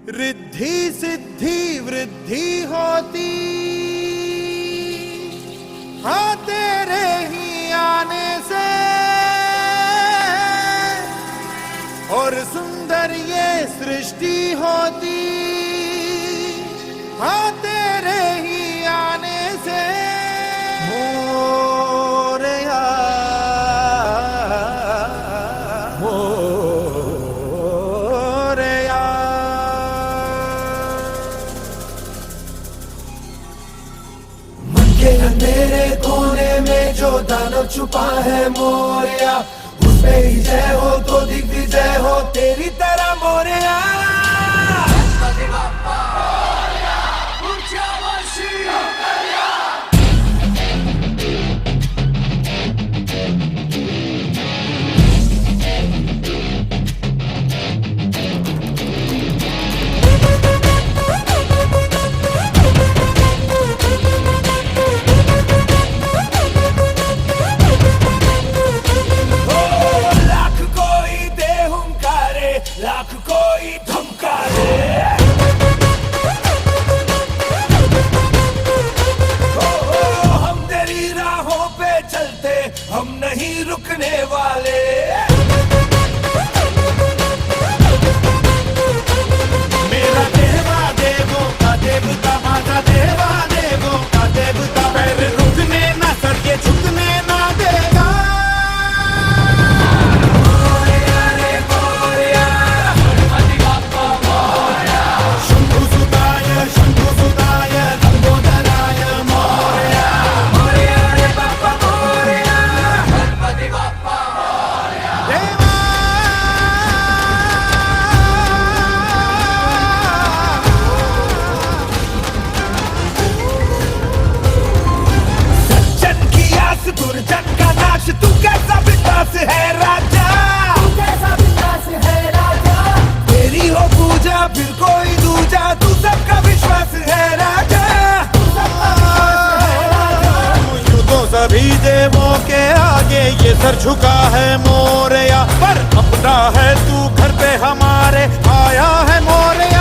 रिद्धि सिद्धि वृद्धि होती हाँ तेरे ही आने से, और सुंदर ये सृष्टि होती हाँ तेरे ही आने से। मोरया मोरया मन के अंधेरे कोने में जो दानव छुपा है मोरया, उसमें ही जय हो तो दिग्विजय हो तेरी तरह मोरया। लाख कोई धमकारे, हम तेरी राहों पे चलते, हम नहीं रुकने वाले। मेरा देवा देवों का देवता, माता देवा देवों का देवता, पैर रुकने ना सर ये झुकने ना देगा। दुर्जन का नाश तू कैसा विकास है राजा, तू कैसा विकास है राजा। तेरी हो पूजा फिर कोई दूजा, तू सबका विश्वास है राजा, तू सबका विश्वास है राजा। यूं तो सभी देवों के आगे ये सर झुका है मोरया, पर अपना है तू घर पे हमारे आया है मोरया।